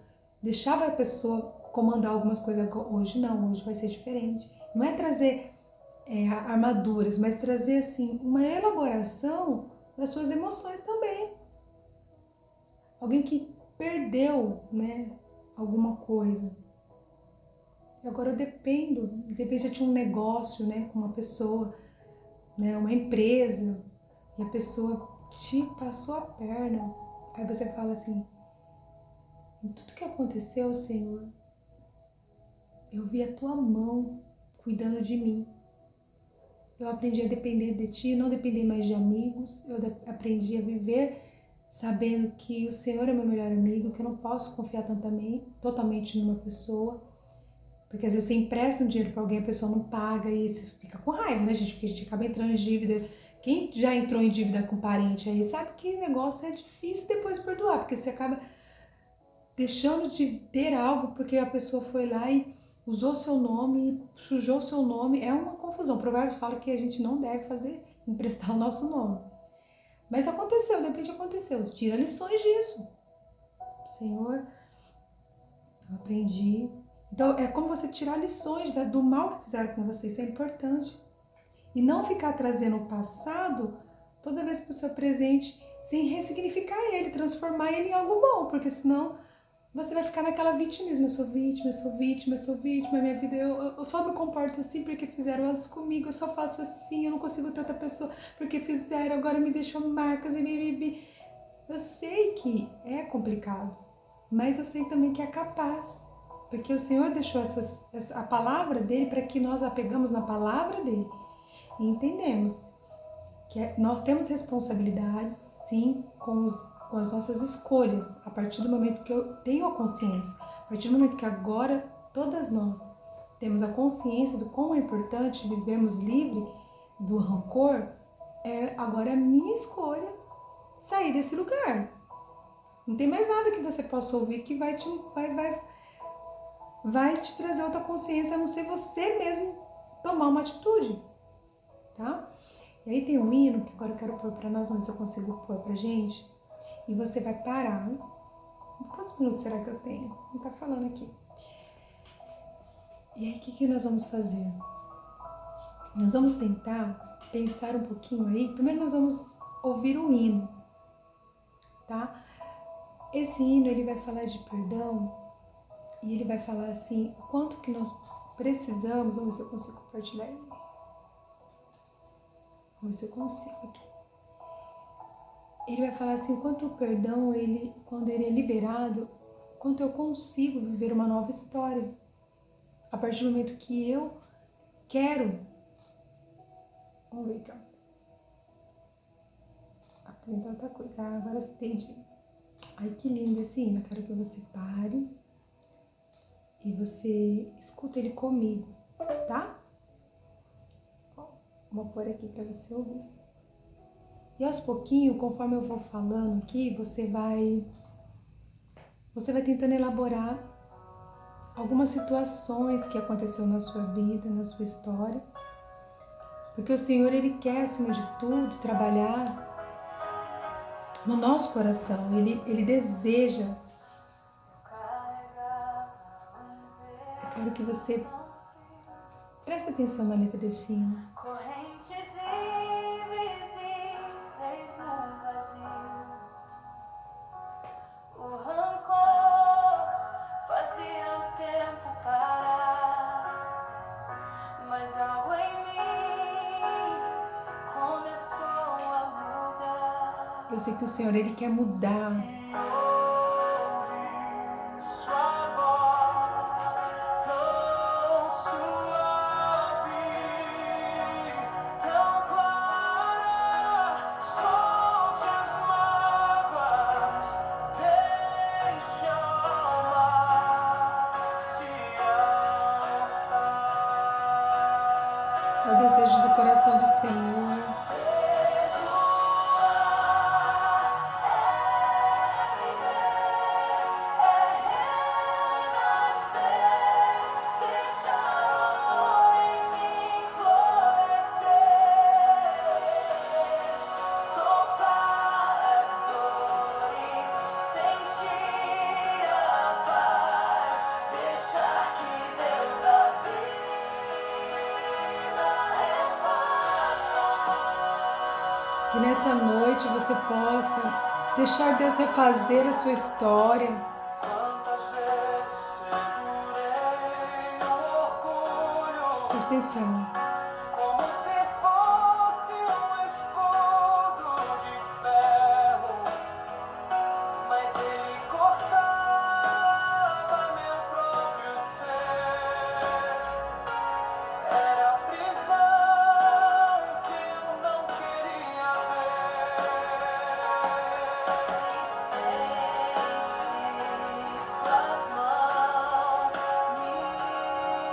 deixava a pessoa comandar algumas coisas, hoje não, hoje vai ser diferente. Não é trazer armaduras, mas trazer assim uma elaboração das suas emoções também. Alguém que perdeu, né, alguma coisa. E agora eu dependo, de repente eu tinha um negócio, né, com uma pessoa, né, uma empresa, e a pessoa te passou a perna. Aí você fala assim, em tudo que aconteceu, Senhor, eu vi a tua mão cuidando de mim. Eu aprendi a depender de ti, não depender mais de amigos. Eu aprendi a viver sabendo que o Senhor é meu melhor amigo, que eu não posso confiar totalmente numa pessoa. Porque às vezes você empresta um dinheiro para alguém, a pessoa não paga e você fica com raiva, né, gente? Porque a gente acaba entrando em dívida. Quem já entrou em dívida com parente aí sabe que o negócio é difícil depois perdoar, porque você acaba deixando de ter algo porque a pessoa foi lá e usou seu nome, sujou seu nome. É uma confusão. Provérbios fala que a gente não deve emprestar o nosso nome. Mas aconteceu, de repente aconteceu. Tira lições disso. Senhor, eu aprendi Então, é como você tirar lições do mal que fizeram com você, isso é importante. E não ficar trazendo o passado toda vez para o seu presente, sem ressignificar ele, transformar ele em algo bom, porque senão você vai ficar naquela vitimismo, eu sou vítima, eu sou vítima, eu sou vítima, minha vida, eu só me comporto assim porque fizeram isso comigo, eu só faço assim, eu não consigo ter outra pessoa porque fizeram, agora me deixou marcas e bibibi. Eu sei que é complicado, mas eu sei também que é capaz, porque o Senhor deixou a palavra dele para que nós apegamos na palavra dele e entendemos que nós temos responsabilidades, sim, com as nossas escolhas, a partir do momento que eu tenho a consciência, a partir do momento que agora todas nós temos a consciência do quão é importante vivermos livre do rancor, agora é a minha escolha sair desse lugar. Não tem mais nada que você possa ouvir que vai te trazer outra consciência, a não ser você mesmo tomar uma atitude, tá? E aí tem um hino que agora eu quero pôr pra nós, vamos ver se eu consigo pôr pra gente. E você vai parar. Quantos minutos será que eu tenho? Não tá falando aqui. E aí o que nós vamos fazer? Nós vamos tentar pensar um pouquinho aí. Primeiro nós vamos ouvir o hino, tá? Esse hino ele vai falar de perdão e ele vai falar assim, o quanto que nós precisamos, vamos ver se eu consigo compartilhar ele. Vamos ver se eu consigo aqui. Ele vai falar assim, o quanto o perdão, quando ele é liberado, quanto eu consigo viver uma nova história. A partir do momento que eu quero... Vamos ver aqui, ó. Apresentar outra coisa. Ah, agora entendi. Ai, que lindo esse hino. Eu quero que você pare e você escuta ele comigo, tá? Vou pôr aqui para você ouvir. E aos pouquinhos, conforme eu vou falando aqui, você vai tentando elaborar algumas situações que aconteceu na sua vida, na sua história. Porque o Senhor, Ele quer, acima de tudo, trabalhar no nosso coração. Ele deseja. Eu quero que você preste atenção na letra desse hino. Correntes invisíveis no vazio, o rancor fazia o tempo parar, mas algo em mim começou a mudar. Eu sei que o Senhor, Ele quer mudar. É o desejo do coração do Senhor. Que nessa noite você possa deixar Deus refazer a sua história. Presta atenção. Como se fosse escudo de ferro, mas ele cortava meu próprio ser. Era a prisão que eu não queria ver. E sente suas mãos me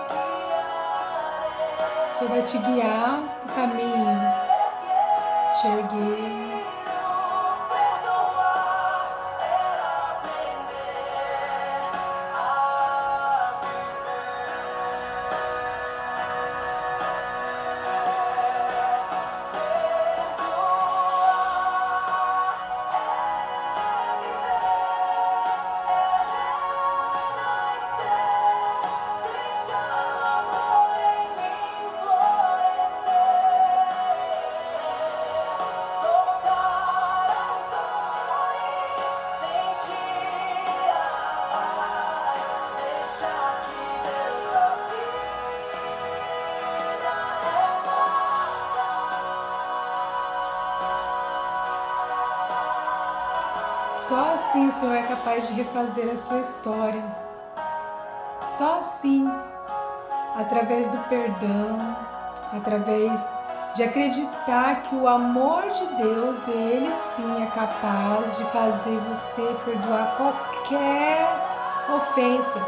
guiarem. O Senhor vai te guiar no caminho. Te erguer. assim o Senhor é capaz de refazer a sua história. Só assim, através do perdão, através de acreditar que o amor de Deus, Ele sim é capaz de fazer você perdoar qualquer ofensa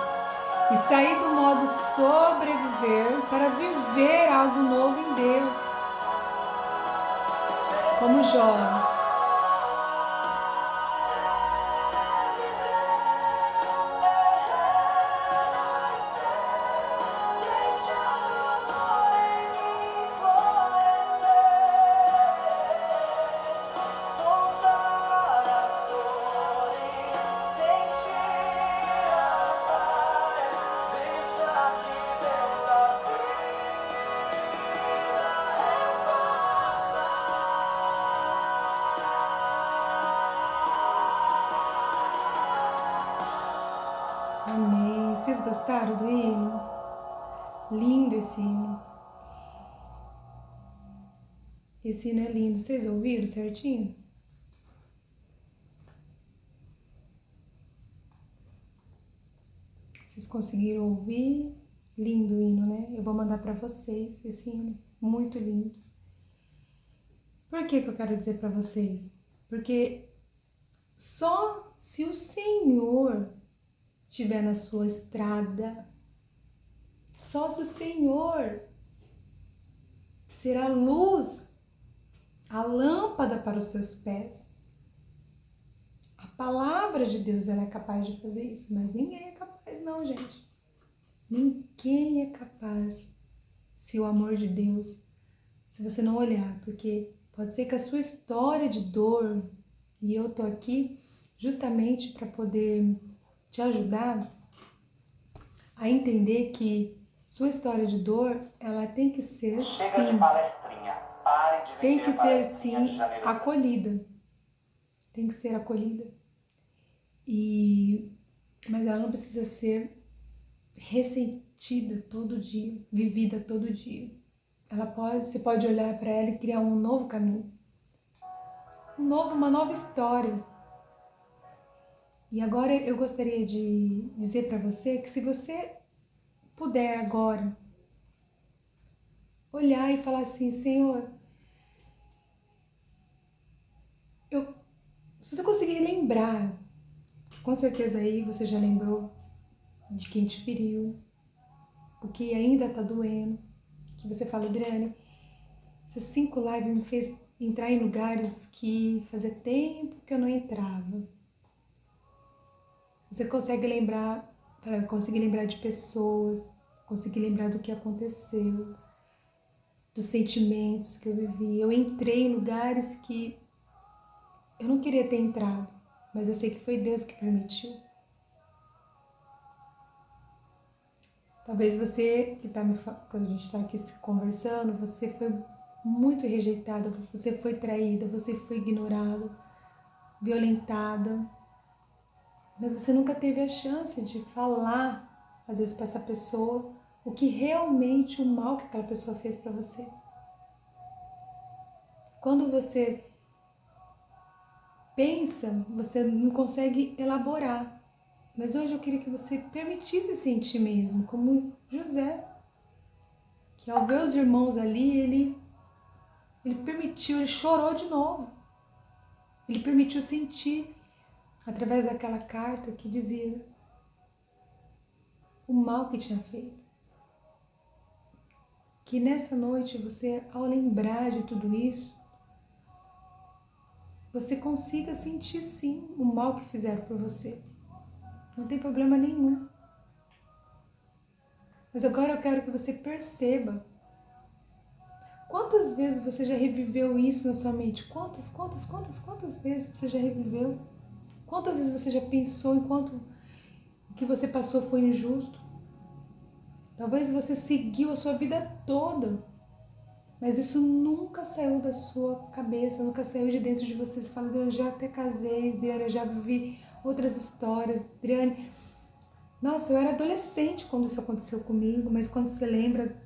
e sair do modo sobreviver para viver algo novo em Deus. Como Jó. Amém. Vocês gostaram do hino? Lindo esse hino. Esse hino é lindo. Vocês ouviram certinho? Vocês conseguiram ouvir? Lindo o hino, né? Eu vou mandar para vocês esse hino. Muito lindo. Por que eu quero dizer para vocês? Porque só se o Senhor estiver na sua estrada, só se o Senhor ser a luz, a lâmpada para os seus pés. A palavra de Deus ela é capaz de fazer isso, mas ninguém é capaz não, gente. Ninguém é capaz se o amor de Deus, se você não olhar, porque pode ser que a sua história de dor, e eu tô aqui justamente para poder te ajudar a entender que sua história de dor, ela tem que ser Chega sim, de palestrinha. Pare de tem vender que ser palestrinha de sim janeiro. acolhida. Tem que ser acolhida. Mas ela não precisa ser ressentida todo dia, vivida todo dia. Você pode olhar para ela e criar um novo caminho. Uma nova história. E agora eu gostaria de dizer para você que se você puder agora olhar e falar assim, Senhor, se você conseguir lembrar, com certeza aí você já lembrou de quem te feriu, o que ainda tá doendo, que você fala, Adriane, essas 5 lives me fez entrar em lugares que fazia tempo que eu não entrava. Você consegue lembrar de pessoas, conseguir lembrar do que aconteceu, dos sentimentos que eu vivi. Eu entrei em lugares que eu não queria ter entrado, mas eu sei que foi Deus que permitiu. Talvez você que quando a gente está aqui se conversando, você foi muito rejeitada, você foi traída, você foi ignorada, violentada, mas você nunca teve a chance de falar, às vezes, para essa pessoa o que realmente o mal que aquela pessoa fez para você. Quando você pensa, você não consegue elaborar. Mas hoje eu queria que você permitisse sentir mesmo, como José, que ao ver os irmãos ali, ele permitiu, ele chorou de novo. Ele permitiu sentir, através daquela carta que dizia o mal que tinha feito. Que nessa noite você, ao lembrar de tudo isso, você consiga sentir sim o mal que fizeram por você. Não tem problema nenhum. Mas agora eu quero que você perceba quantas vezes você já reviveu isso na sua mente. Quantas vezes você já reviveu? Quantas vezes você já pensou enquanto o que você passou foi injusto? Talvez você seguiu a sua vida toda, mas isso nunca saiu da sua cabeça, nunca saiu de dentro de você. Você fala, Adriane, eu já até casei, Adriane, eu já vivi outras histórias, Adriane, nossa, eu era adolescente quando isso aconteceu comigo, mas quando você lembra,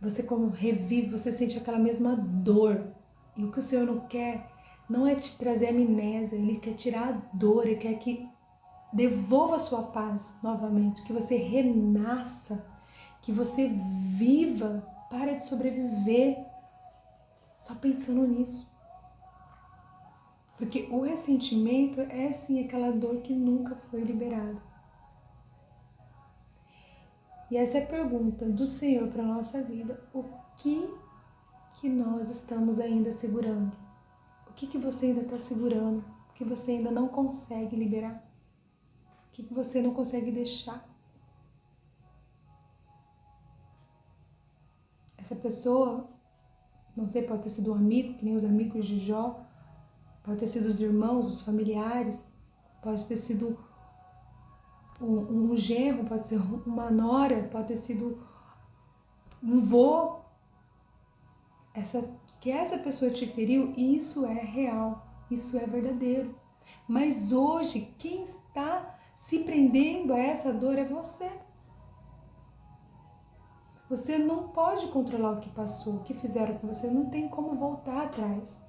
você como revive, você sente aquela mesma dor. E o que o Senhor não quer não é te trazer amnésia, Ele quer tirar a dor, Ele quer que devolva a sua paz novamente, que você renasça, que você viva, para de sobreviver só pensando nisso. Porque o ressentimento é sim aquela dor que nunca foi liberada. E essa é a pergunta do Senhor para a nossa vida. O que nós estamos ainda segurando? O que você ainda está segurando? O que você ainda não consegue liberar? O que você não consegue deixar? Essa pessoa, não sei, pode ter sido um amigo, que nem os amigos de Jó, pode ter sido os irmãos, os familiares, pode ter sido um genro, pode ser uma nora, pode ter sido um vô. Que essa pessoa te feriu, isso é real, isso é verdadeiro. Mas hoje, quem está se prendendo a essa dor é você. Você não pode controlar o que passou, o que fizeram com você, não tem como voltar atrás.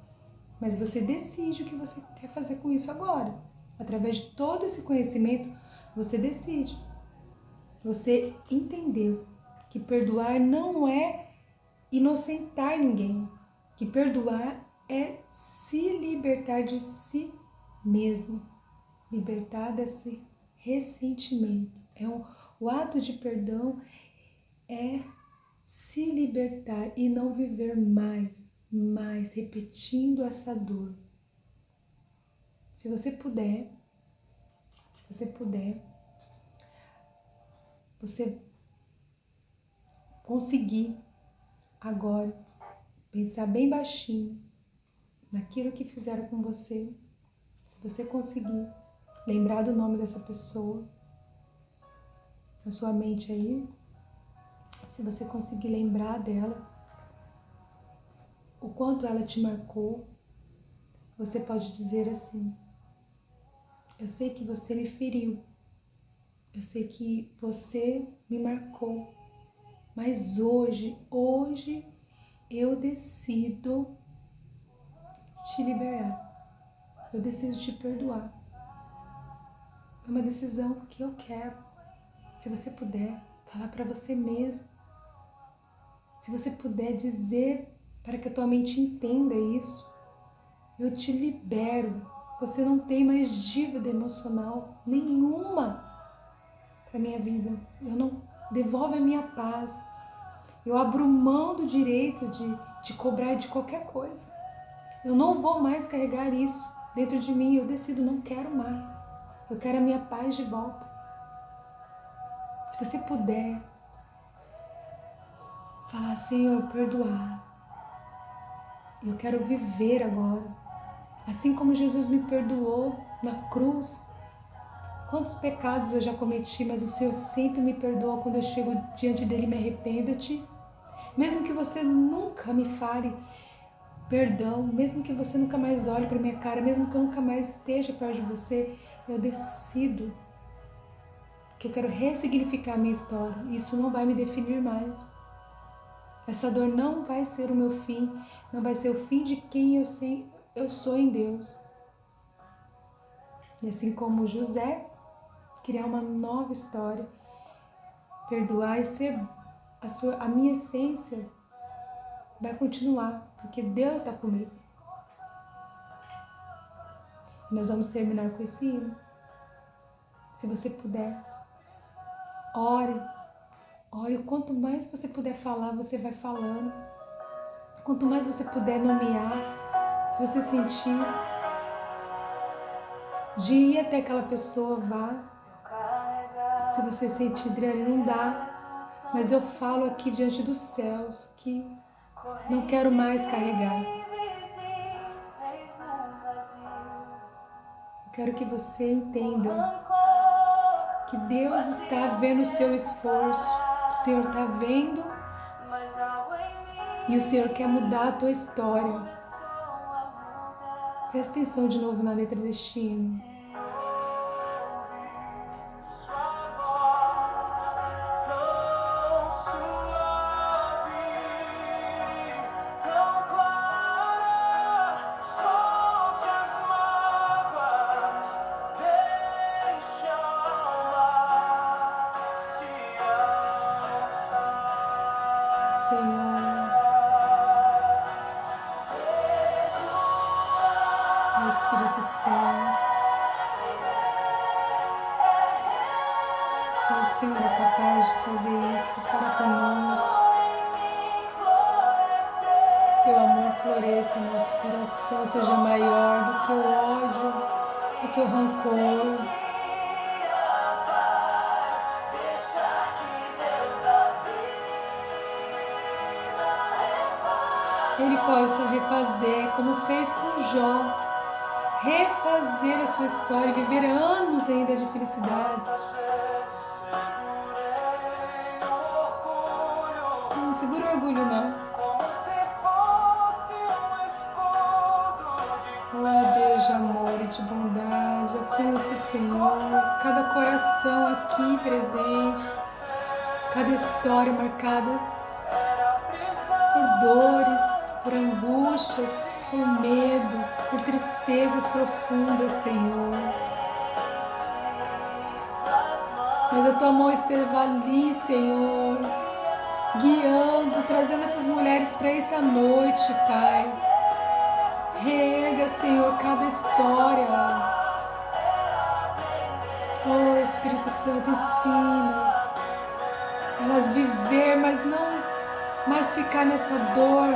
Mas você decide o que você quer fazer com isso agora. Através de todo esse conhecimento, você decide. Você entendeu que perdoar não é inocentar ninguém, que perdoar é se libertar de si mesmo, libertar desse ressentimento. O ato de perdão é se libertar e não viver mais repetindo essa dor. Se você puder, você conseguir agora pensar bem baixinho naquilo que fizeram com você, se você conseguir lembrar do nome dessa pessoa na sua mente aí, se você conseguir lembrar dela, o quanto ela te marcou, você pode dizer assim: eu sei que você me feriu, eu sei que você me marcou, mas hoje eu decido te liberar, eu decido te perdoar. É uma decisão que eu quero. Se você puder falar para você mesmo, se você puder dizer para que a tua mente entenda isso, eu te libero. Você não tem mais dívida emocional nenhuma para minha vida. Eu não devolve a minha paz. Eu abro mão do direito de cobrar de qualquer coisa. Eu não vou mais carregar isso dentro de mim. Eu decido, não quero mais. Eu quero a minha paz de volta. Se você puder falar, Senhor, perdoar. Eu quero viver agora. Assim como Jesus me perdoou na cruz. Quantos pecados eu já cometi, mas o Senhor sempre me perdoa quando eu chego diante dele e me arrependo-te. Mesmo que você nunca me fale perdão, mesmo que você nunca mais olhe para minha cara, mesmo que eu nunca mais esteja perto de você, eu decido que eu quero ressignificar a minha história. Isso não vai me definir mais. Essa dor não vai ser o meu fim, não vai ser o fim de quem eu sou em Deus. E assim como José, criar uma nova história, perdoar e ser a minha essência vai continuar, porque Deus está comigo. E nós vamos terminar com esse hino. Se você puder, ore. Ore. Quanto mais você puder falar, você vai falando. Quanto mais você puder nomear, se você sentir de ir até aquela pessoa, vá. Se você sentir, Adriane, não dá, mas eu falo aqui diante dos céus que não quero mais carregar. Eu quero que você entenda que Deus está vendo o seu esforço, o Senhor está vendo e o Senhor quer mudar a tua história. Presta atenção de novo na letra deste hino. Teu amor floresça em nosso coração, seja maior do que o ódio, do que o rancor. Ele possa refazer, como fez com Jó, refazer a sua história, viver anos ainda de felicidades. Não segura o orgulho, não. Oh, Deus de amor e de bondade, alcance, Senhor, cada coração aqui presente, cada história marcada por dores, por angústias, por medo, por tristezas profundas, Senhor. Mas a tua mão esteve ali, Senhor, guiando, trazendo essas mulheres para essa noite, Pai. Reerga, Senhor, cada história. Oh, Espírito Santo, ensina elas viver, mas não mais ficar nessa dor,